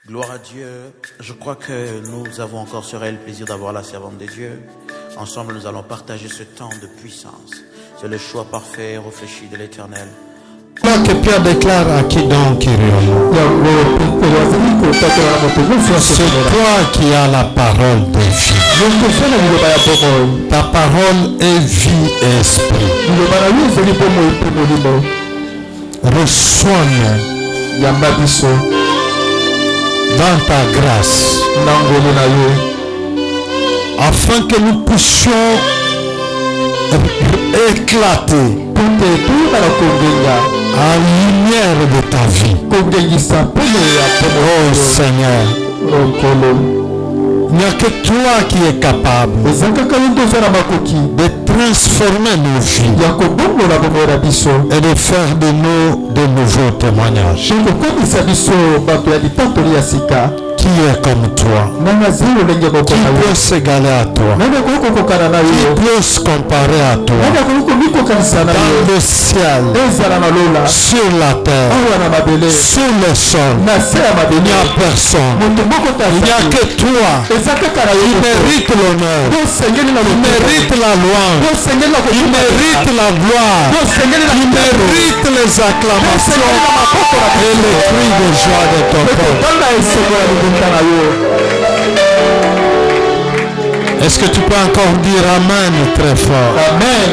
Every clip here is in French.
Gloire à Dieu. Je crois que nous avons encore ce réel plaisir d'avoir la servante de Dieu. Ensemble, nous allons partager ce temps de puissance. C'est le choix parfait et réfléchi de l'Éternel. Là que Pierre déclare à qui donc irions-nous? C'est toi qui as la parole de vie. Ta parole est vie et esprit. Reçois-nous dans ta grâce, afin que nous puissions éclater à la lumière de ta vie. Oh Seigneur, il n'y a que toi qui es capable de transformer nos vies et de faire de nous de nouveaux témoignages. Qui est comme toi? Qui peut s'égaler à toi? Qui peut se comparer à toi? Dans le ciel, sur la terre, sur le sol, il n'y a personne. Il n'y a que toi qui mérite l'honneur, qui mérite la louange, qui mérite la gloire, qui mérite les acclamations et les cris de joie de ton peuple. Est-ce que tu peux encore dire Amen très fort? Amen.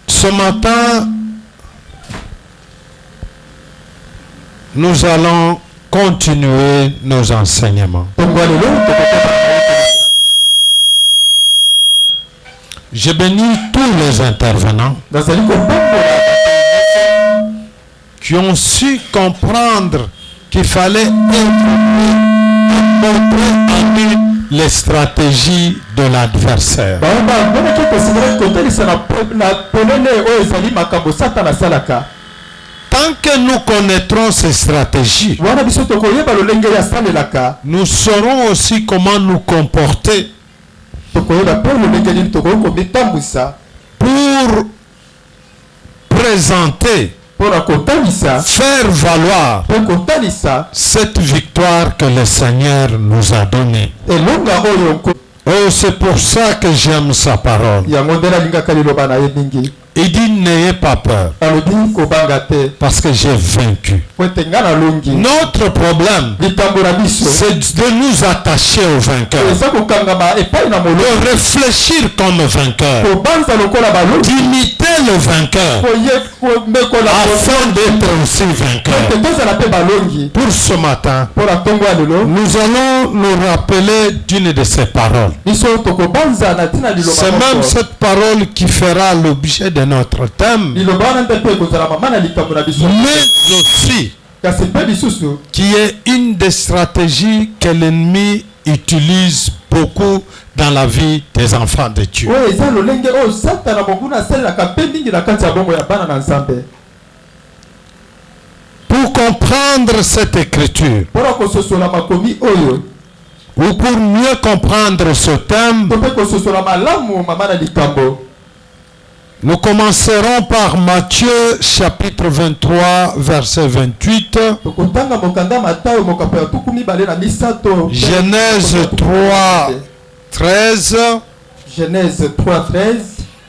Ce matin, nous allons continuer nos enseignements. Je bénis tous les intervenants qui ont su comprendre qu'il fallait montrer à nous les stratégies de l'adversaire. Tant que nous connaîtrons ces stratégies, nous saurons aussi comment nous comporter pour présenter, faire valoir cette victoire que le Seigneur nous a donnée. Oh, c'est pour ça que j'aime sa parole. Il dit n'ayez pas peur, parce que j'ai vaincu. Notre problème, c'est de nous attacher au vainqueur, de réfléchir comme vainqueur, d'imiter le vainqueur, afin d'être aussi vainqueur. Pour ce matin, nous allons nous rappeler d'une de ces paroles. C'est même cette parole qui fera l'objet de notre thème, mais aussi qui est une des stratégies que l'ennemi utilise beaucoup dans la vie des enfants de Dieu. Pour comprendre cette écriture, ou pour mieux comprendre ce thème, nous commencerons par Matthieu chapitre 23 verset 28, Genèse 3 13.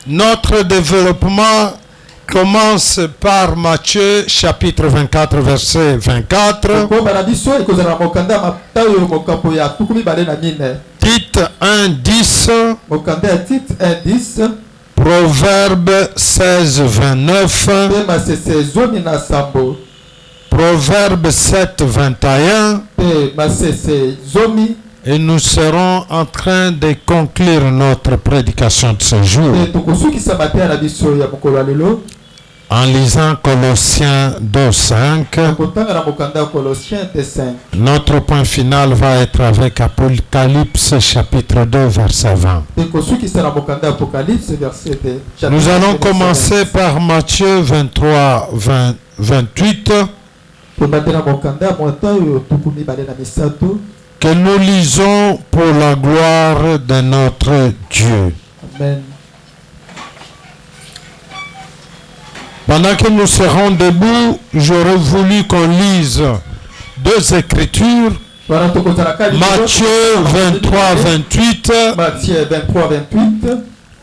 Notre développement commence par Matthieu chapitre 24 verset 24. Tite 1:10. Proverbe 16 29. Proverbe 7 21. Et nous serons en train de conclure notre prédication de ce jour en lisant Colossiens 2:5. Notre point final va être avec Apocalypse chapitre 2 verset 20. Nous allons commencer par Matthieu 23 28. Que nous lisons pour la gloire de notre Dieu. Amen. Pendant que nous serons debout, j'aurais voulu qu'on lise deux écritures. Matthieu 23, 28. Matthieu 23, 28.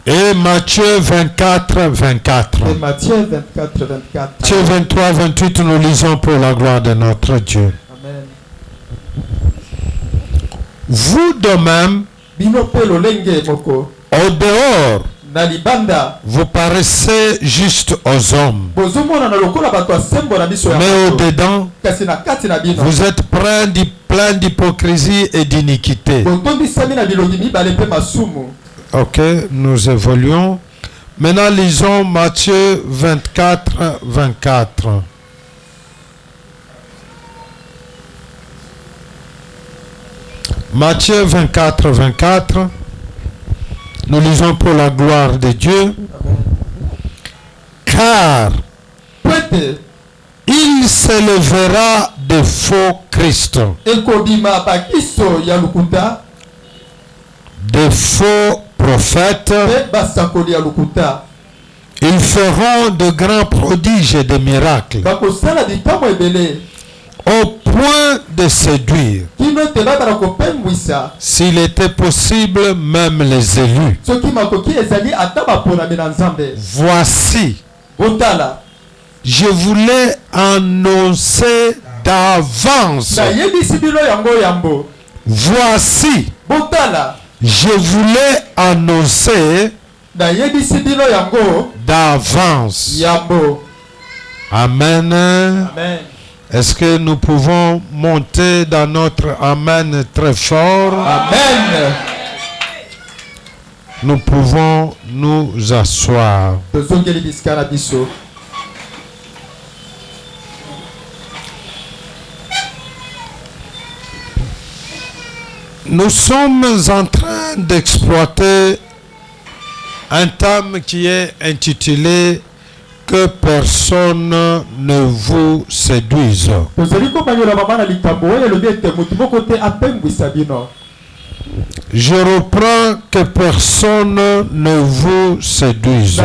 Et Matthieu 24, 24. Et Matthieu 24, 24. Matthieu 23, 28, nous lisons pour la gloire de notre Dieu. Amen. Vous de même, au dehors, vous paraissez juste aux hommes. Mais au-dedans, vous êtes plein d'hypocrisie et d'iniquité. Ok, nous évoluons. Maintenant, lisons Matthieu 24, 24. Matthieu 24, 24. Nous lisons pour la gloire de Dieu. Car il s'élèvera de faux Christ, de faux prophètes. Ils feront de grands prodiges et de miracles, au point de séduire, s'il était possible, même les élus. Voici, je voulais annoncer d'avance. Voici, je voulais annoncer d'avance. Amen. Amen. Est-ce que nous pouvons monter dans notre Amen très fort? Amen. Nous pouvons nous asseoir. Nous sommes en train d'exploiter un thème qui est intitulé « Que personne ne vous séduise ». Je reprends « Que personne ne vous séduise ».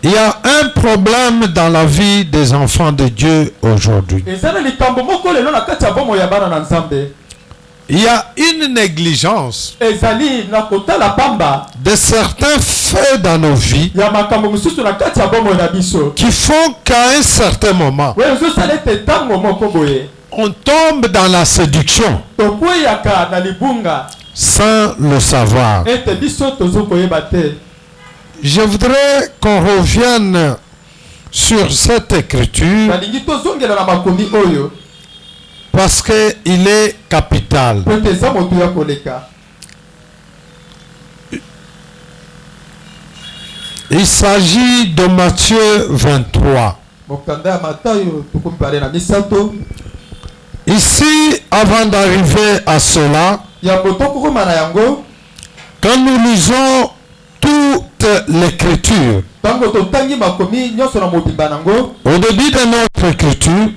Il y a un problème dans la vie des enfants de Dieu aujourd'hui. Il y a une négligence de certains faits dans nos vies qui font qu'à un certain moment, on tombe dans la séduction sans le savoir. Je voudrais qu'on revienne sur cette écriture parce qu'il est capital. Il s'agit de Matthieu 23. Ici, avant d'arriver à cela, quand nous lisons toute l'écriture, au début de notre écriture,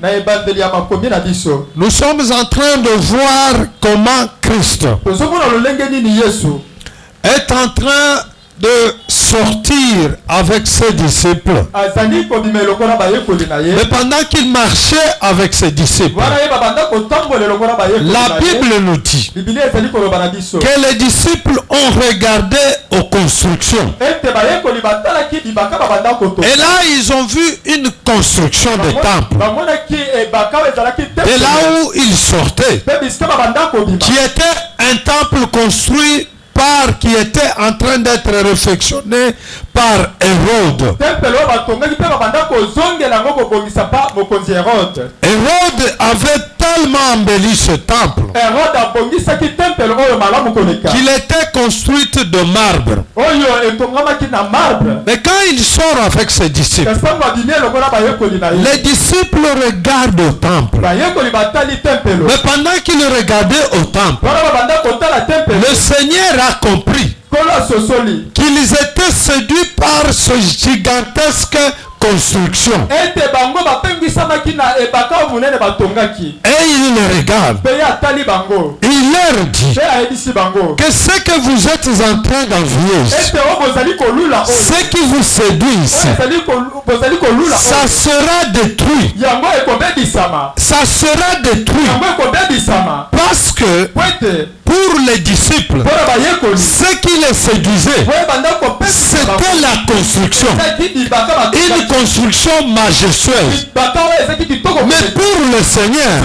nous sommes en train de voir comment Christ est en train de sortir avec ses disciples. Mais pendant qu'il marchait avec ses disciples, la Bible nous dit que les disciples ont regardé aux constructions. Et là, ils ont vu une construction de temple. Et là où ils sortaient, qui était un temple construit qui était en train d'être réfectionné par Hérode. Hérode avait tellement embelli ce temple qu'il était construit de marbre. Mais quand il sort avec ses disciples, les disciples regardent au temple. Mais pendant qu'ils regardaient au temple, le Seigneur a compris qu'ils étaient séduits par ce gigantesque construction. Et il les regarde. Il leur dit que ce que vous êtes en train d'envier, ce qui vous séduit ici, ça sera détruit. Ça sera détruit. Parce que pour les disciples, ce qui les séduisait, c'était la construction. Une construction majestueuse. Mais pour le Seigneur,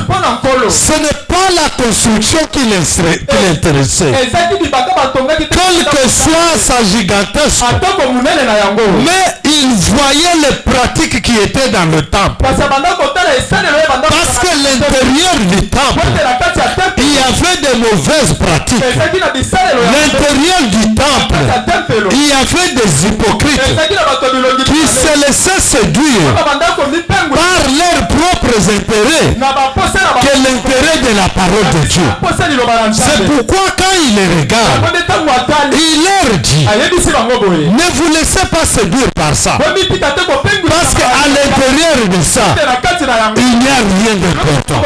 ce n'est pas la construction qui l'intéressait. Quelle que soit sa gigantesque. Mais il voyait les pratiques qui étaient dans le temple. Parce que l'intérieur du temple, il y avait de mauvaises pratiques. L'intérieur du temple, il y avait des hypocrites qui se laissaient séduire par leurs propres intérêts que l'intérêt de la parole de Dieu. C'est pourquoi quand il les regarde, il leur dit, ne vous laissez pas séduire par ça. Parce qu'à l'intérieur de ça, il n'y a rien d'important.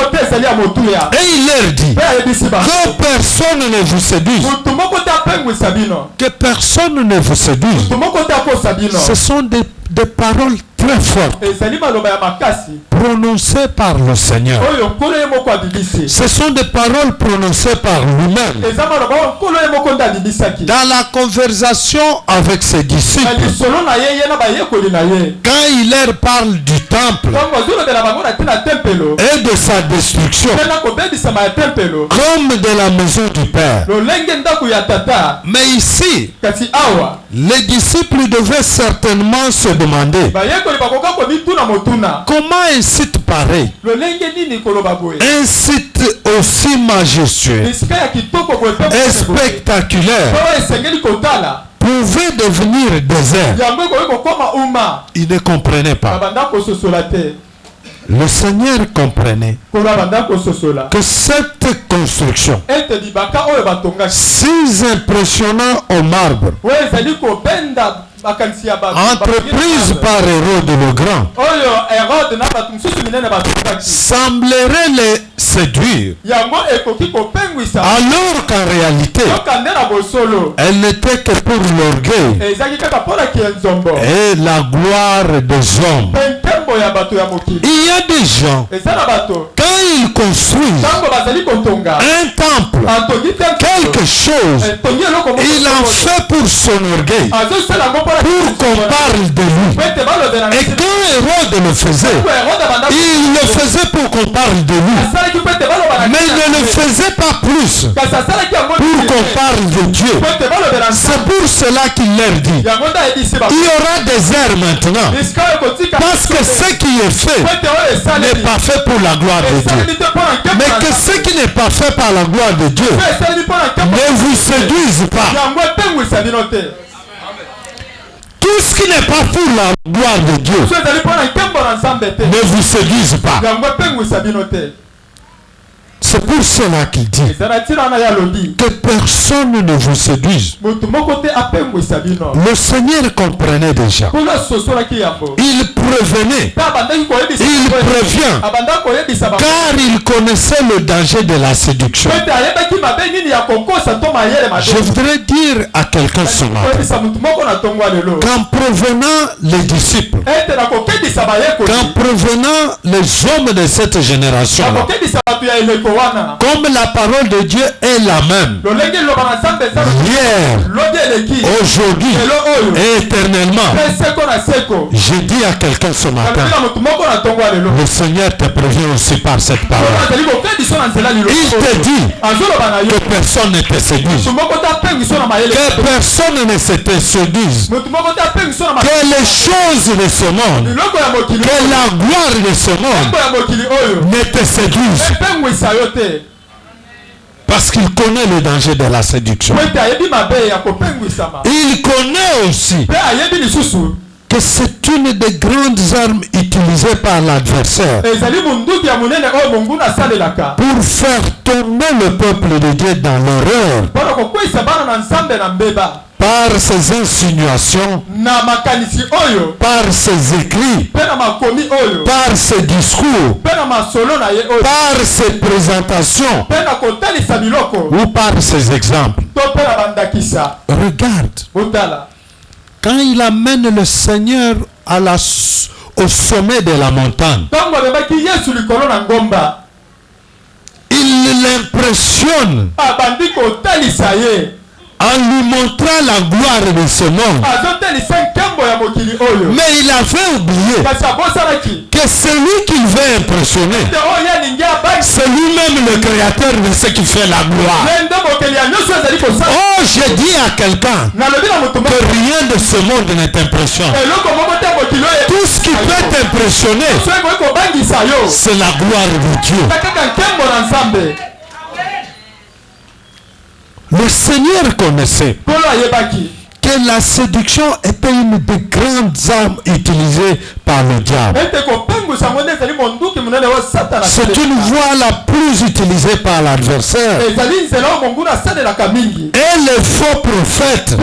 Et il leur dit que personne ne vous séduise. Que personne ne vous séduise. Ce sont des paroles très fortes prononcées par le Seigneur. Ce sont des paroles prononcées par lui-même. Dans la conversation avec ses disciples, quand il leur parle du temple et de sa destruction, comme de la maison du Père. Mais ici, les disciples devaient certainement se demander comment un site pareil, un site aussi majestueux et spectaculaire, pouvait devenir désert. Il ne comprenait pas. Le Seigneur comprenait que cette construction, si impressionnant au marbre, entreprise par Hérode le Grand, semblerait les séduire, alors qu'en réalité, elle n'était que pour l'orgueil et la gloire des hommes. Il y a des gens, quand ils construisent un temple, quelque chose, il en fait pour son orgueil, pour qu'on parle de lui. Et quand Hérode le faisait, il le faisait pour qu'on parle de lui, mais il ne le faisait pas plus pour qu'on parle de Dieu. C'est pour cela qu'il leur dit, il y aura des airs maintenant, parce que ce qui est fait n'est pas fait pour la gloire de Dieu, mais que ce qui n'est pas fait par la gloire de Dieu ne vous séduise pas. Tout ce qui n'est pas pour la gloire de Dieu ne vous séduise pas. C'est pour cela qu'il dit que personne ne vous séduise. Le Seigneur comprenait déjà. Il prévenait. Il prévient. Car il connaissait le danger de la séduction. Je voudrais dire à quelqu'un ce matin qu'en prévenant les disciples, qu'en prévenant les hommes de cette génération, comme la parole de Dieu est la même, hier, aujourd'hui et éternellement, j'ai dit à quelqu'un ce matin, le Seigneur te prévient aussi par cette parole. Il te dit que personne ne te séduise, que personne ne se te séduise, que les choses de ce monde, que la gloire de ce monde ne te séduise. Parce qu'il connaît le danger de la séduction. Il connaît aussi que c'est une des grandes armes utilisées par l'adversaire pour faire tomber le peuple de Dieu dans l'erreur. par ses insinuations, par ses écrits, par ses discours, par ses présentations ou par ses exemples. Regarde, quand il amène le Seigneur au sommet de la montagne, il l'impressionne en lui montrant la gloire de ce monde. Mais il avait oublié que celui qu'il veut impressionner, c'est lui-même le créateur de ce qui fait la gloire. Oh, je dis à quelqu'un que rien de ce monde ne t'impressionne. Tout ce qui peut t'impressionner, c'est la gloire de Dieu. Le Seigneur connaissait que la séduction était une des grandes armes utilisées par le diable. C'est une voie la plus utilisée par l'adversaire. Et les faux prophètes,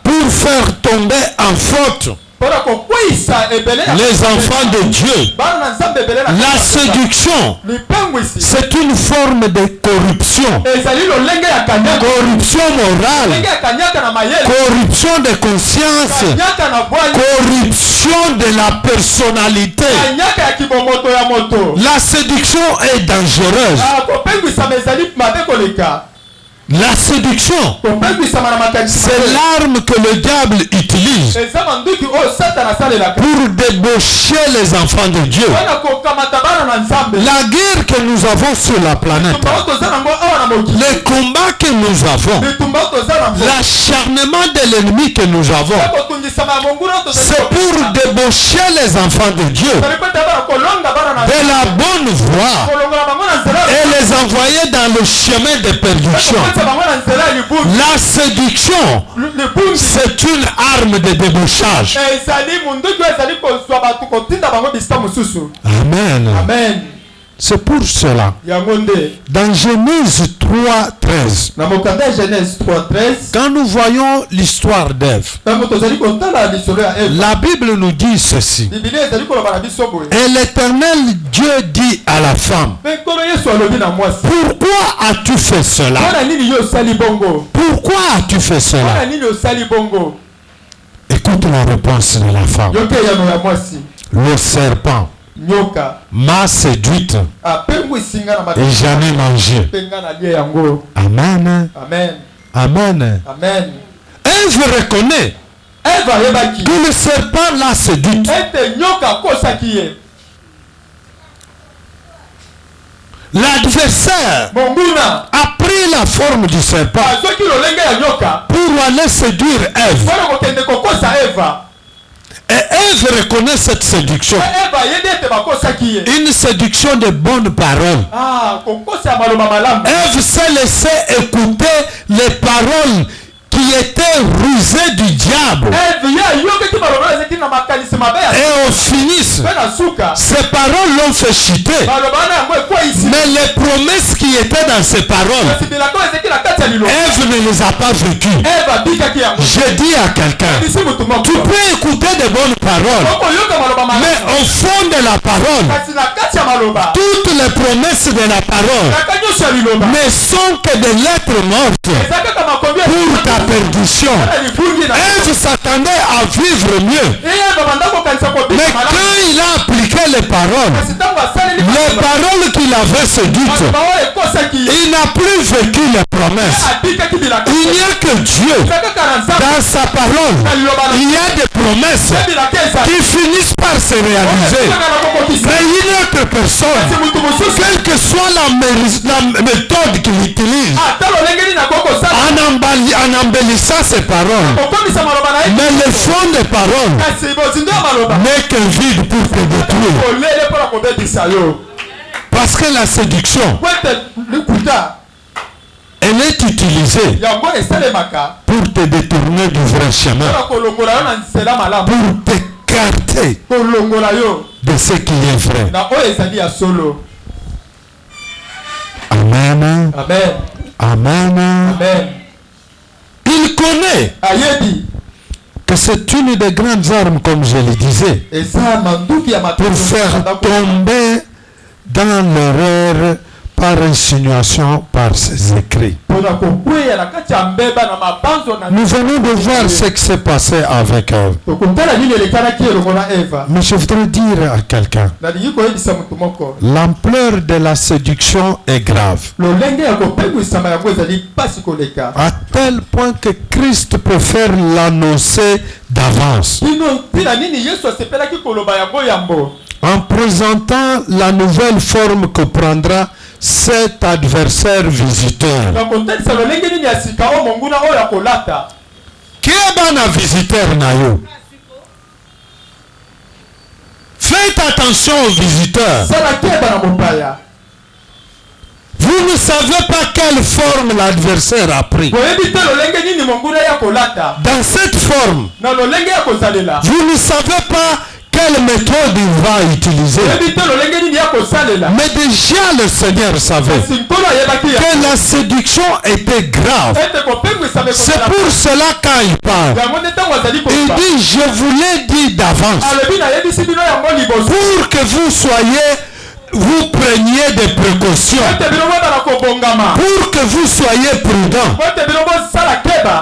pour faire tomber en faute les enfants de Dieu. La séduction, c'est une forme de corruption. Corruption morale, corruption de conscience, corruption de la personnalité. La séduction est dangereuse. La séduction, c'est l'arme que le diable utilise pour débaucher les enfants de Dieu. La guerre que nous avons sur la planète, les combats que nous avons, l'acharnement de l'ennemi que nous avons, c'est pour débaucher les enfants de Dieu de la bonne voie et les envoyer dans le chemin de perdition. La séduction, c'est une arme de débauchage. Amen. Amen. C'est pour cela, dans Genèse 3:13, quand nous voyons l'histoire d'Ève, la Bible nous dit ceci. Et l'Éternel Dieu dit à la femme, pourquoi as-tu fait cela? Pourquoi as-tu fait cela? Écoute la réponse de la femme. Le serpent m'a séduite et j'en ai mangé. Amen. Amen. Ève reconnaît que le serpent l'a séduite. L'adversaire a pris la forme du serpent pour aller séduire Ève. Et Ève reconnaît cette séduction. Une séduction de bonnes paroles. Ève s'est laissée écouter les paroles qui étaient rusées du diable. Et au finish, ces paroles l'ont fait chuter. Mais les promesses qui étaient dans ces paroles, Ève ne les a pas vécues. Je dis à quelqu'un, tu peux écouter de bonnes paroles, mais au fond de la parole, toutes les promesses de la parole ne sont que des lettres mortes pour ta perdition. Ève s'attendait à vivre mieux. Mais quand il a appliqué les paroles qu'il avait séduites, il n'a plus vécu les promesses. Il n'y a que Dieu. Dans sa parole, il y a des promesses qui finissent par se réaliser. Mais une autre personne, quelle que soit la méthode qu'il utilise, en embellissant ses paroles, mais le fond des paroles n'est qu'un vide pour te détruire. Parce que la séduction, elle est utilisée pour te détourner du vrai chemin, pour t'écarter de ce qui est vrai. Amen. Amen. Amen. Amen. Il connaît que c'est une des grandes armes, comme je le disais, pour faire tomber dans l'erreur par insinuation, par ses écrits. Nous venons de voir ce qui s'est passé avec Ève. Mais je voudrais dire à quelqu'un, l'ampleur de la séduction est grave. À tel point que Christ préfère l'annoncer d'avance, en présentant la nouvelle forme que prendra cet adversaire visiteur. Qui est un visiteur naïo? Faites attention aux visiteurs. Vous ne savez pas quelle forme l'adversaire a pris. Dans cette forme, vous ne savez pas quelle méthode il va utiliser. Mais déjà le Seigneur savait que la séduction était grave. C'est pour cela quand il parle, il dit: je vous l'ai dit d'avance pour que vous preniez des précautions, pour que vous soyez prudents.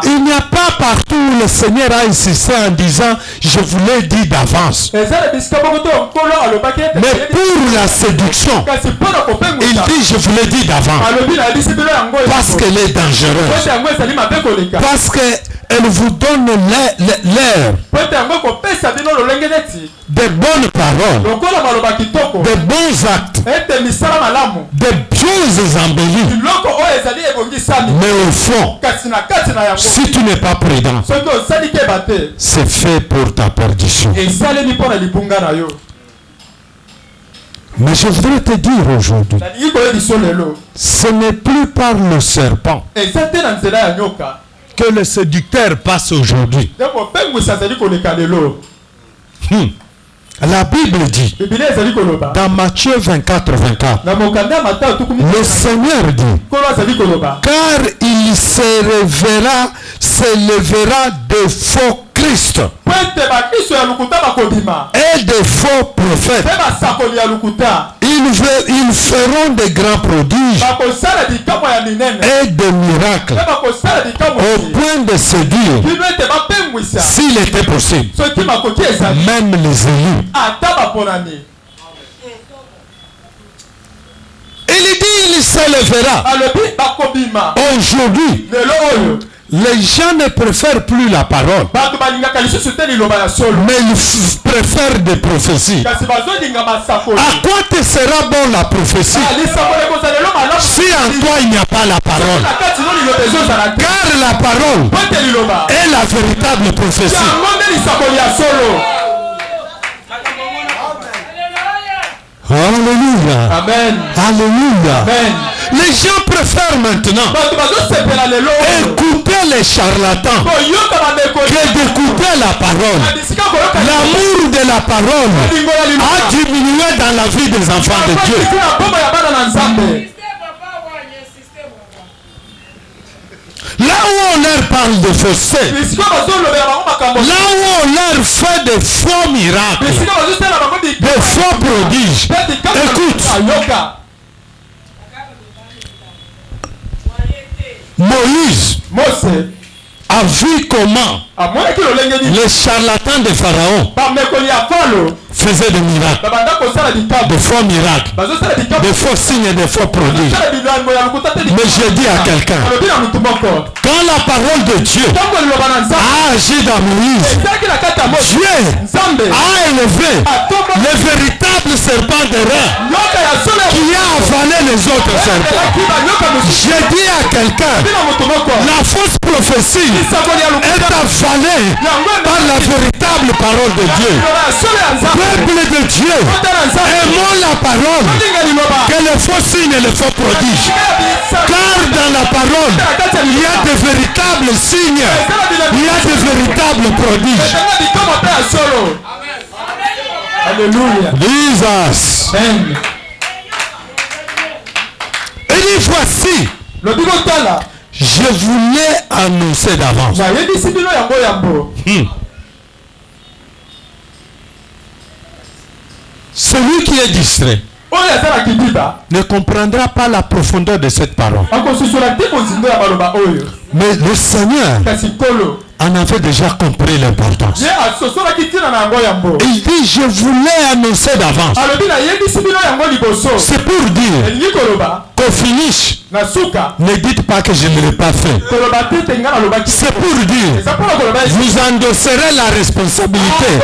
Il n'y a pas partout où le Seigneur a insisté en disant: je vous l'ai dit d'avance. Mais pour la séduction, il dit: je vous l'ai dit d'avance, parce qu'elle est dangereuse, parce qu'elle vous donne l'air des bonnes paroles, des bons actes, des choses embellies. Mais au fond, si tu n'es pas prudent, c'est fait pour ta perdition. Mais je voudrais te dire aujourd'hui, ce n'est plus par le serpent que le séducteur passe aujourd'hui. La Bible dit, dans Matthieu 24, 24, le Seigneur dit: car il s'élèvera de faux Christ et de faux prophètes. Ils feront de grands prodiges et de miracles au point de séduire, s'il était possible, même les élus. Il dit: il s'élèvera. Aujourd'hui, les gens ne préfèrent plus la parole, mais ils préfèrent des prophéties. À quoi te sera bon la prophétie si en toi il n'y a pas la parole? Car la parole est la véritable prophétie. Alléluia. Amen. Alléluia. Amen. Les gens préfèrent maintenant écouter les charlatans que d'écouter la parole. L'amour de la parole a diminué dans la vie des enfants de Dieu. Là où on leur parle de fausseté, là où on leur fait de faux miracles, de faux prodiges, écoute, Moïse a vu comment les charlatans de Pharaon faisaient des miracles, de faux miracles, de faux signes et de faux prodiges. Mais je dis à quelqu'un, quand la parole de Dieu a agi dans Moïse, Dieu a élevé le véritable serpent de rein qui a avalé les autres serpents. Je dis à quelqu'un, la fausse prophétie est avalée par la véritable parole de Dieu. Peuple de Dieu, aimons la parole, que les faux signes et les faux prodiges. Car dans la parole, il y a de véritables signes, il y a de véritables prodiges. Alléluia. Jesus. Et dit: voici, Je voulais annoncer d'avance. Celui qui est distrait ne comprendra pas la profondeur de cette parole. Mais le Seigneur en avait déjà compris l'importance. Il dit, je voulais annoncer d'avance. C'est pour dire qu'au finish, ne dites pas que je ne l'ai pas fait. C'est pour dire, vous endosserez la responsabilité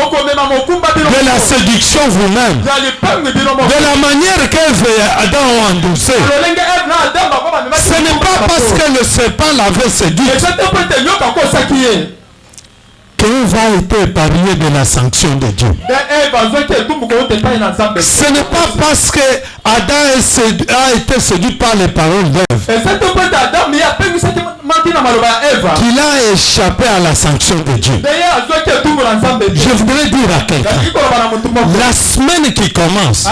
de la séduction vous-même. De la manière qu'Ève et Adam ont endossé. Ce n'est pas parce que le serpent l'avait séduit qu'Ève a été épargnée de la sanction de Dieu. Ce n'est pas parce que Adam a été séduit par les paroles d'Ève qu'il a échappé à la sanction de Dieu. Je voudrais dire à quelqu'un, la semaine qui commence,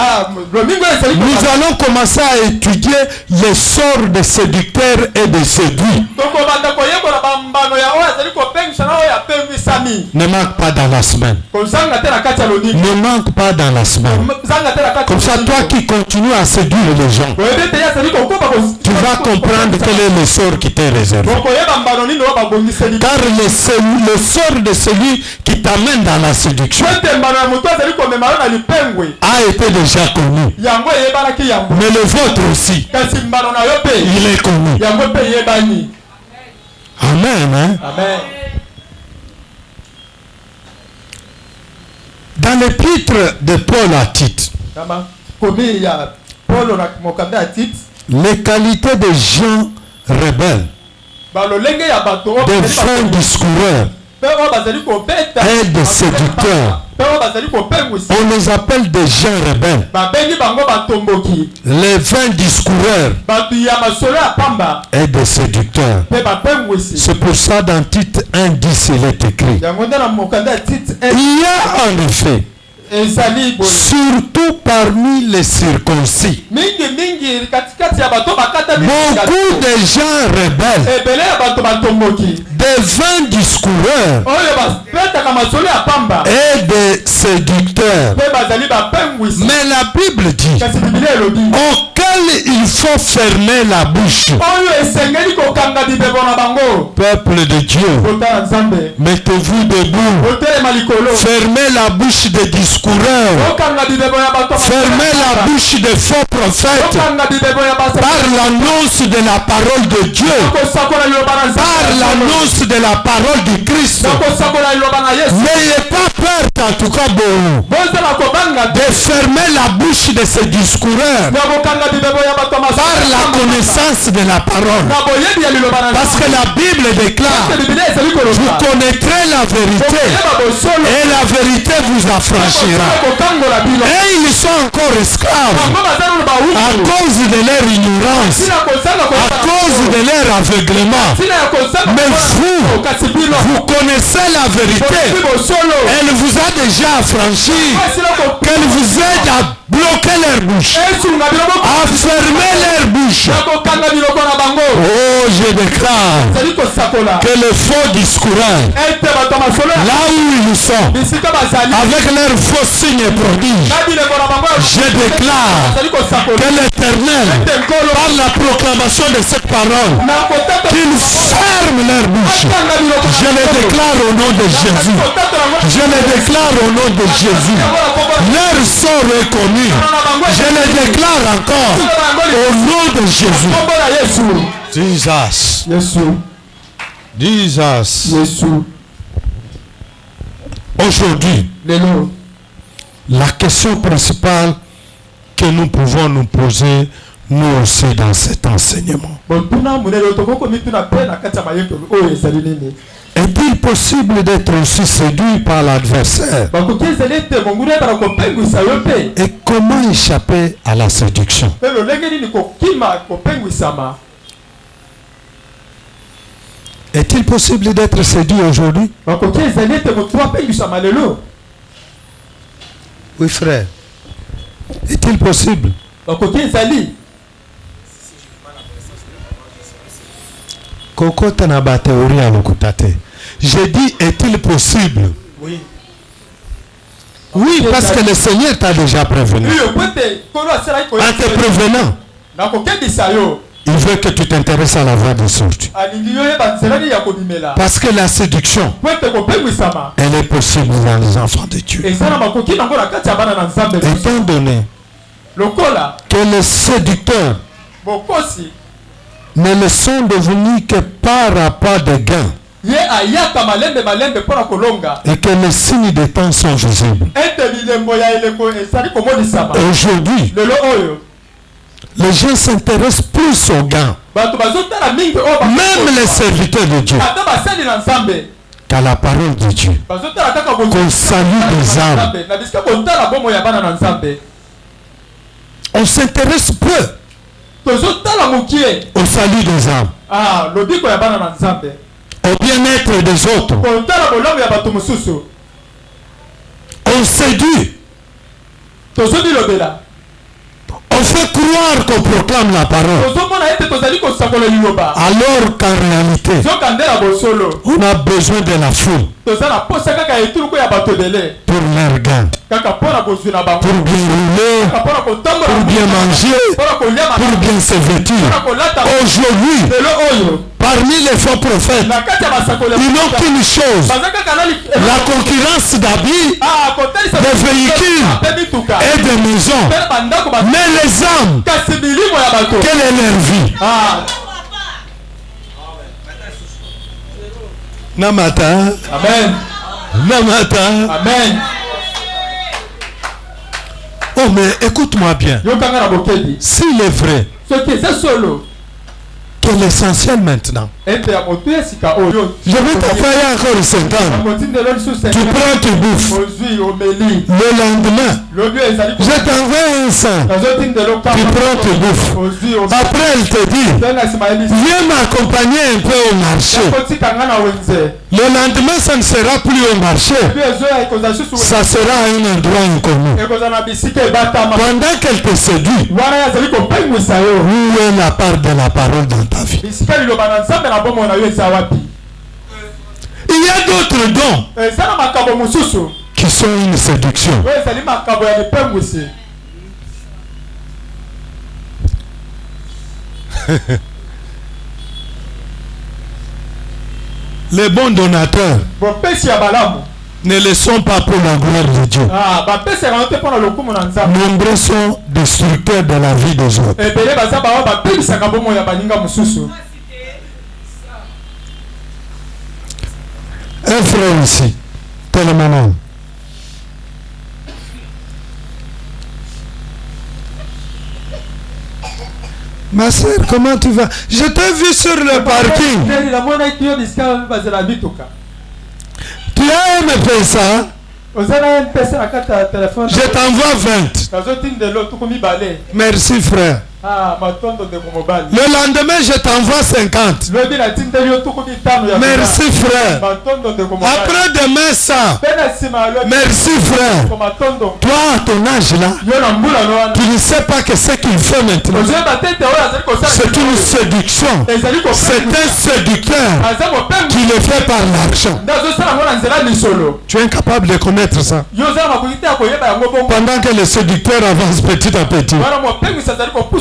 nous allons commencer à étudier les sorts des séducteurs et des séduits. Ne manque pas dans la semaine. Ne manque pas dans la semaine. Comme ça, toi qui continues à séduire les gens, tu vas comprendre quel est le sort qui t'est réservé. Car le sort de celui qui t'amène dans la séduction a été déjà connu. Mais le vôtre aussi, il est connu. Amen. Hein? Amen. Dans l'épître de Paul à Tite, les qualités des gens rebelles, des fins discoureurs et des séducteurs, on les appelle des gens rebelles. Les vains discoureurs et des séducteurs. C'est pour ça dans Tite 1:10 il est écrit, il y a en effet, surtout parmi les circoncis, beaucoup de gens rebelles, des vains discoureurs et des séducteurs. Mais la Bible dit auquel il faut fermer la bouche. Peuple de Dieu, mettez-vous debout. Fermez la bouche des discoureurs. Fermez la bouche des faux prophètes par l'annonce de la parole de Dieu, par l'annonce de la parole du Christ. N'ayez pas peur, en tout cas de fermer la bouche de ces discoureurs par la connaissance de la parole. Parce que la Bible déclare, vous connaîtrez la vérité et la vérité vous affranchira. Et ils sont encore esclaves à cause de leur ignorance, à cause de leur aveuglement. Mais vous connaissez la vérité. Elle vous a déjà affranchi. Qu'elle vous aide à bloquer leur bouche, à fermer leur bouche. Oh, je déclare que les faux discoureurs, là où ils sont, avec leurs faux signes et prodiges, je déclare que l'Éternel, par la proclamation de cette parole, qu'il ferme leur bouche. Je le déclare au nom de Jésus. Je le déclare au nom de Jésus. Leur sort est connu. Je le déclare encore au nom de Jésus. Jesus. Aujourd'hui, la question principale que nous pouvons nous poser, nous aussi, dans cet enseignement. Est-il possible d'être aussi séduit par l'adversaire? Et comment échapper à la séduction? Est-il possible d'être séduit aujourd'hui? Oui, frère. Est-il possible? kokota na ba théorie à l'okutate. J'ai dit, est-il possible? Oui. Oui, parce que le Seigneur t'a déjà prévenu. En te prévenant, il veut que tu t'intéresses à la voie de sortie. Parce que la séduction, elle est possible dans les enfants de Dieu. Étant donné que les séducteurs ne le sont devenus que par rapport de gains, et que les signes des temps sont visibles. Aujourd'hui, les gens s'intéressent plus aux gains, même les serviteurs de Dieu, qu'à la parole de Dieu, qu'on salue des âmes. On s'intéresse peu au salut des âmes, au bien-être des autres. On séduit. On fait croire qu'on proclame la parole, alors qu'en réalité, on a besoin de la foule pour leur gain, pour bien rouler, pour bien manger, pour bien se vêtir. Aujourd'hui, parmi les faux prophètes, ils n'ont qu'une chose: la concurrence d'habits, de véhicules et de maisons. Mais les âmes, quelle est leur vie? Namata. Amen. Namata. Amen. Oh, mais écoute-moi bien. S'il est vrai que l'essentiel maintenant, je vais t'envoyer encore 5 ans. Tu prends, tu bouffes. Le lendemain, je t'envoie un sang. Tu prends, tu bouffes. Après, elle te dit, viens m'accompagner un peu au marché. Le lendemain, ça ne sera plus au marché. Ça sera à un endroit inconnu. Pendant qu'elle te séduit, où est la part de la parole dans ta vie? Il y a d'autres dons qui sont une séduction. Les bons donateurs ne le sont pas pour la gloire de Dieu. Nombreux sont destructeurs de la vie des autres. Un frère ici, tellement. Ma soeur, comment tu vas? Je t'ai vu sur le parking. Tu as un MPSA? Je t'envoie 20. Merci frère. Le lendemain, je t'envoie 50. Merci frère. Après demain, ça. Merci frère. Toi, à ton âge là, tu ne sais pas que ce qu'il fait maintenant, c'est une séduction. C'est un séducteur qui le fait par l'argent. Tu es incapable de connaître ça. Pendant que le séducteur avance petit à petit.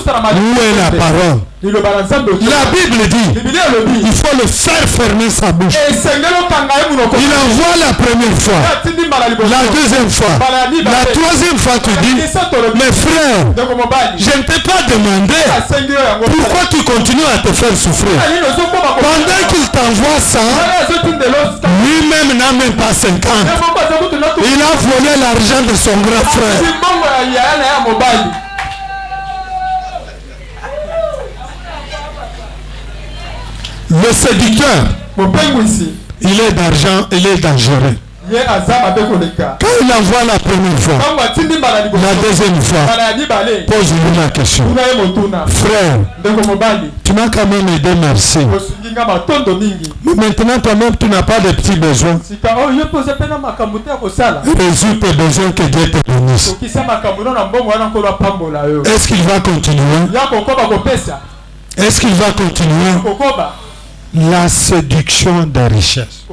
Où est la parole? La Bible dit, il faut le faire fermer sa bouche. Il envoie la première fois, la deuxième fois, la troisième fois tu dis, mais frère, je ne t'ai pas demandé pourquoi tu continues à te faire souffrir. Pendant qu'il t'envoie ça, lui-même n'a même pas 50. Il a volé l'argent de son grand frère. Le séducteur, il est d'argent, il est dangereux. Quand il envoie la première fois, la deuxième fois, pose-lui la question. Frère, tu m'as quand même aidé, merci. Mais maintenant, toi-même, tu n'as pas de petits besoins. Résous tes besoins que Dieu te bénisse. Est-ce qu'il va continuer? Est-ce qu'il va continuer? La séduction des richesses.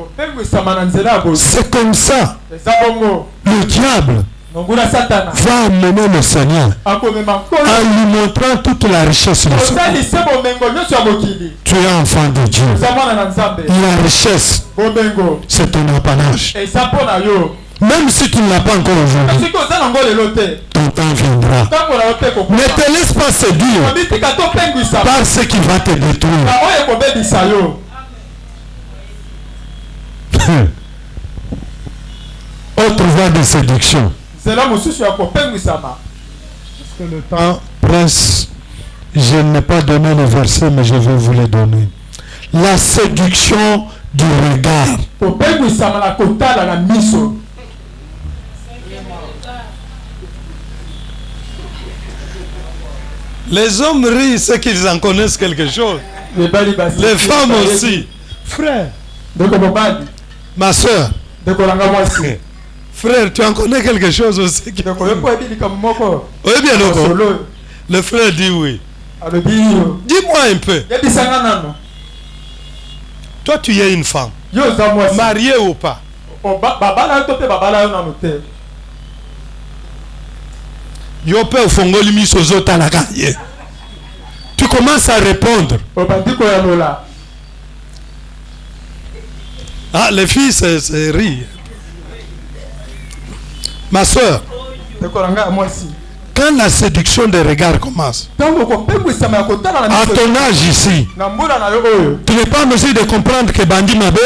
C'est comme ça. Le diable va amener le Seigneur en lui montrant toute la richesse de ce monde. Tu es enfant de Dieu. La richesse, c'est ton apanage. Même si tu ne l'as pas encore aujourd'hui, ton temps viendra. Ne te laisse pas séduire par ce qui va te détruire. Autre voie de séduction. Parce que le temps presse, je n'ai pas donné le verset, mais je vais vous le donner. La séduction du regard. Les hommes rient, c'est qu'ils en connaissent quelque chose. Les femmes aussi. Frère, ma soeur, frère, tu en connais quelque chose aussi. Oui, bien, le frère dit oui. Dis-moi un peu. Toi, tu es une femme. Mariée ou pas? Tu commences à répondre. Ah, les filles, c'est rire. Ma soeur, quand la séduction des regards commence, à ton âge ici, tu n'es pas en mesure de comprendre que Bandi Mabé.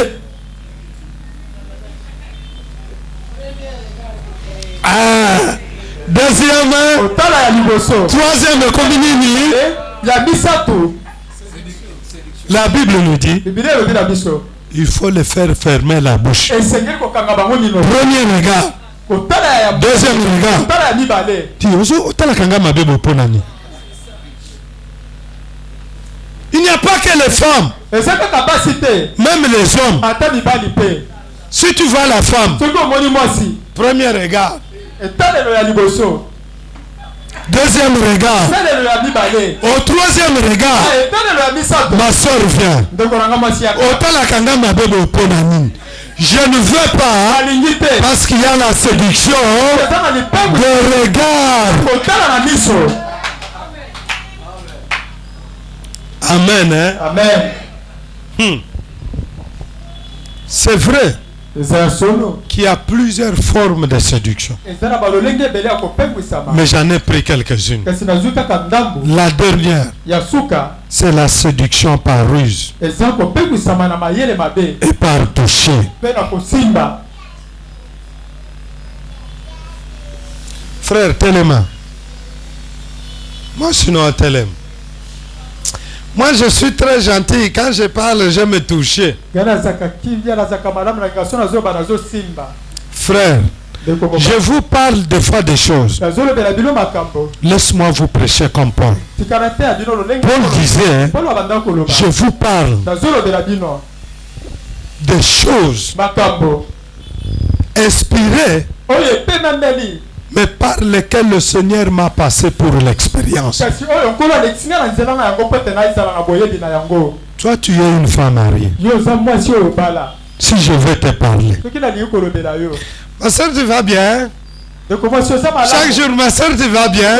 Ah, deuxièmement, troisième, la Bible nous dit, il faut les faire fermer la bouche. Premier regard. Deuxième regard. Il n'y a pas que les femmes, même les hommes. Si tu vois la femme, premier regard. Deuxième regard. Au troisième regard, ma soeur vient. Je ne veux pas, parce qu'il y a la séduction de regard. Amen. Hein? Amen. C'est vrai qu'il y a plusieurs formes de séduction. Mais j'en ai pris quelques-unes. La dernière, c'est la séduction par ruse et par toucher. Frère Téléma, moi sinon Télém. Moi je suis très gentil, quand je parle je me touche. Frère, je vous parle des fois des choses. Laisse-moi vous prêcher comme Paul. Paul disait, je vous parle des choses inspirées, mais par lesquelles le Seigneur m'a passé pour l'expérience. Toi, tu es une femme mariée. Si je vais te parler, ma soeur, tu vas bien? Chaque jour, ma soeur, tu vas bien?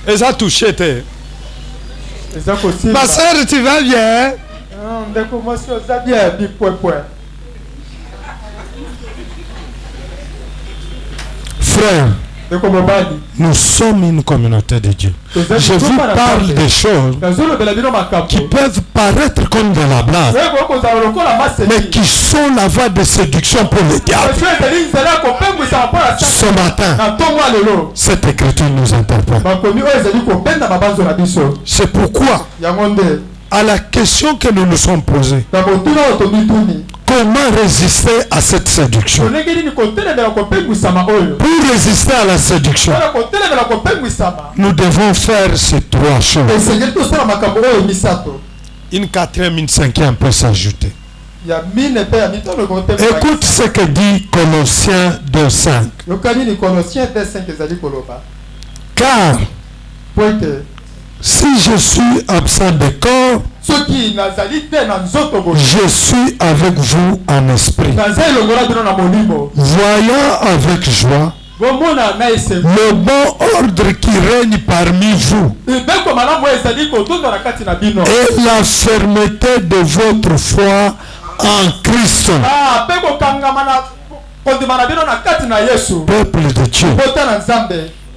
Et ça touche. Ma soeur, tu vas bien? Frère, nous sommes une communauté de Dieu. Je vous parle des choses qui peuvent paraître comme de la blague, mais qui sont la voie de séduction pour le diable. Ce matin, cette écriture nous interpelle. C'est pourquoi, à la question que nous nous sommes posée, comment résister à cette séduction? Pour résister à la séduction, nous devons faire ces trois choses. Une quatrième, une cinquième peut s'ajouter. Écoute ce que dit Colossiens 2:5. Car Si je suis absent de corps, je suis avec vous en esprit. Voyant avec joie le bon ordre qui règne parmi vous et la fermeté de votre foi en Christ. Peuple de Dieu.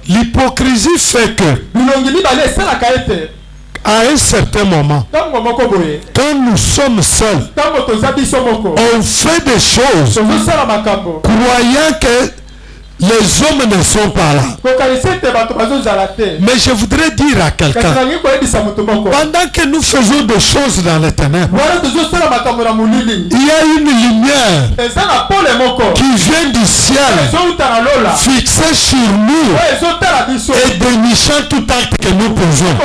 L'hypocrisie fait que à un certain moment, quand nous sommes seuls, on fait des choses croyant que les hommes ne sont pas là. Mais je voudrais dire à quelqu'un, pendant que nous faisons des choses dans les ténèbres, il y a une lumière qui vient du ciel, fixée sur nous et dénichant tout acte que nous posons.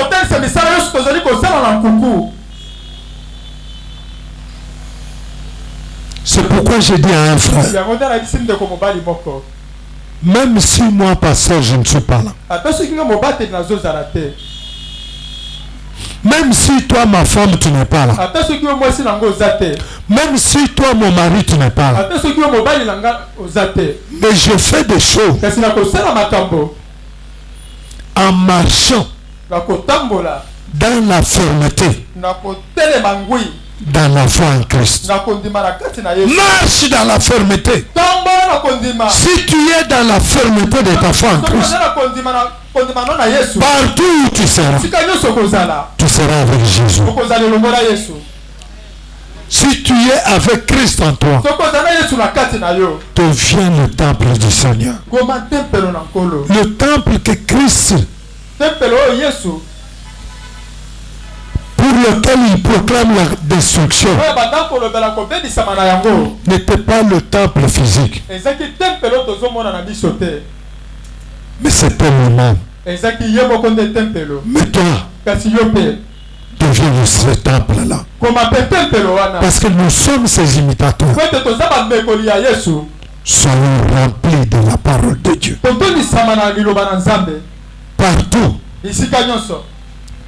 C'est pourquoi je dis à un frère, même si moi, pasteur, je ne suis pas là. Même si toi, ma femme, tu n'es pas là. Même si toi, mon mari, tu n'es pas là. Mais je fais des choses en marchant dans la fermeté, dans la foi en Christ. Marche dans la fermeté. Si tu es dans la fermeté de ta foi en Christ, partout où tu seras avec Jésus. Si tu es avec Christ en toi, deviens le temple du Seigneur. Le temple que Christ, pour lequel il proclame la destruction, n'était pas le temple physique, mais c'était lui-même. Mais toi, deviens ce temple-là, parce que nous sommes ses imitateurs. Soyons remplis de la parole de Dieu. Partout,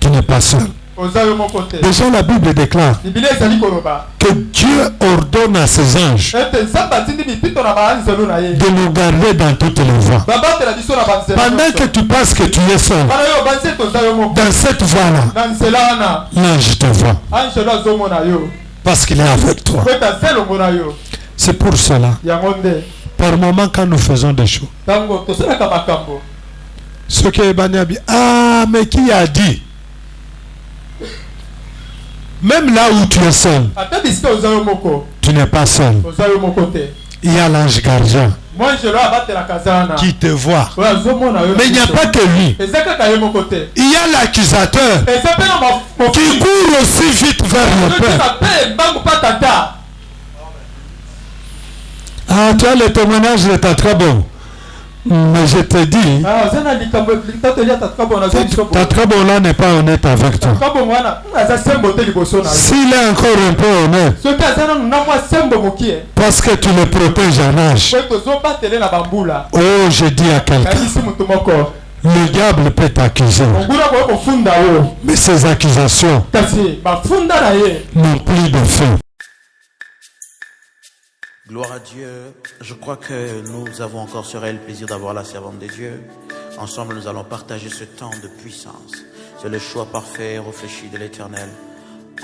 tu n'es pas seul. Déjà la Bible déclare que Dieu ordonne à ses anges de nous garder dans toutes les voies. Pendant que tu penses que tu es seul, dans cette voie-là, l'ange te voit parce qu'il est avec toi. C'est pour cela, par moment, quand nous faisons des choses, ce qui est banni, ah, mais qui a dit? Même là où tu es seul, tu n'es pas seul. Il y a l'ange gardien qui te voit. Mais il n'y a pas que lui. Il y a l'accusateur qui court aussi vite vers le Père. Ah, tu as le témoignage de ta très bon. Mais je te dis, ta très bon là n'est pas honnête avec toi. S'il est encore un peu honnête, parce que tu le protèges en âge. Oh, je dis à quelqu'un, le diable peut t'accuser, mais ces accusations n'ont plus de fin. Gloire à Dieu. Je crois que nous avons encore sur elle le plaisir d'avoir la servante de Dieu. Ensemble, nous allons partager ce temps de puissance. C'est le choix parfait et réfléchi de l'Éternel.